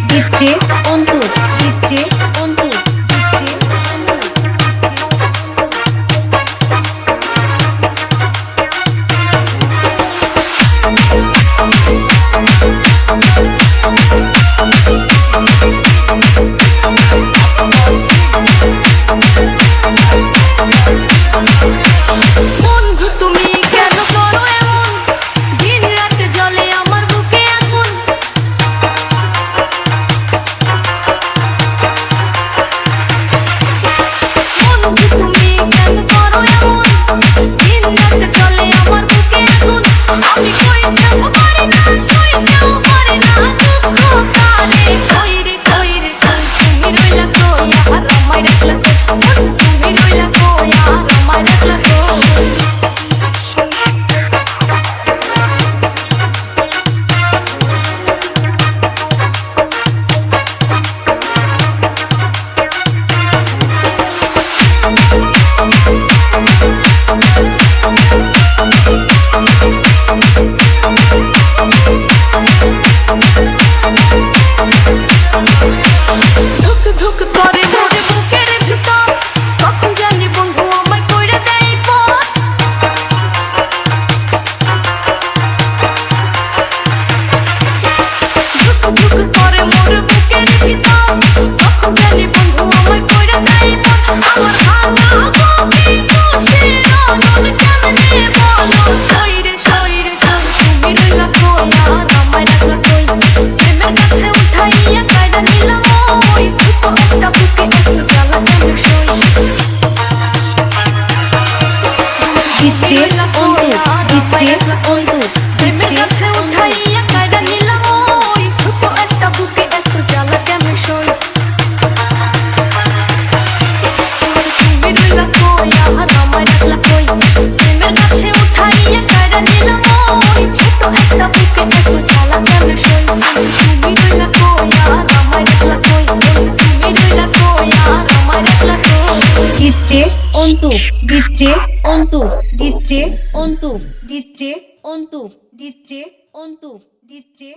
DJ Antu DJ Antu বন্ধু তুমি কেন করো এমন, দিন রাত জ্বলে আমার বুকে আগুন। বন্ধু তুমি কেন করো এমন, দিন রাত জ্বলে আমার বুকে আগুন। আমি কইতেও পারি না, সইতেও পারি না দুঃখ কানে। কই রে কই রে কই, তুমি রইলা কই আর আমায় রাখলা কই। বন্ধু তুমি রইলা কই আর আমায় রাখলা কই। ধুক ধুক করে মোর বুকের ভিতর, কখন জানি বন্ধু আমায় কইরা দেয় পথ। ধুক ধুক করে মোর বুকের ভিতর, কখন জানি বন্ধু আমায় কইরা দেয় পথ। আমার ভাঙা বুকে বসে রনল কেমনে বলো। সই রে সই রে সই, তুমি রইলা কই আর আমায় রাখলা কই। প্রেমের কাছে উঠাইয়া কাইরা নিলাম ওই, ছোট একটা বুকে এত জ্বালা কেন সই। ডিজে অন্তু ডিজে অন্তু প্রেমের কাছে উঠাইয়া কাইরা নিলাম ওই, ছোট একটা বুকে এত জ্বালা কেন সই। তুমি রইলা কই আর আমায় রাখলা কই। প্রেমের কাছে উঠাইয়া কাইরা নিলাম ওই, ছোট একটা বুকে এত জ্বালা কেন সই। তুমি রইলা কই আর আমায় রাখলা কই। তুমি রইলা কই আর আমায় রাখলা কই। DJ Antu DJ Antu DJ Antu DJ Antu DJ Antu DJ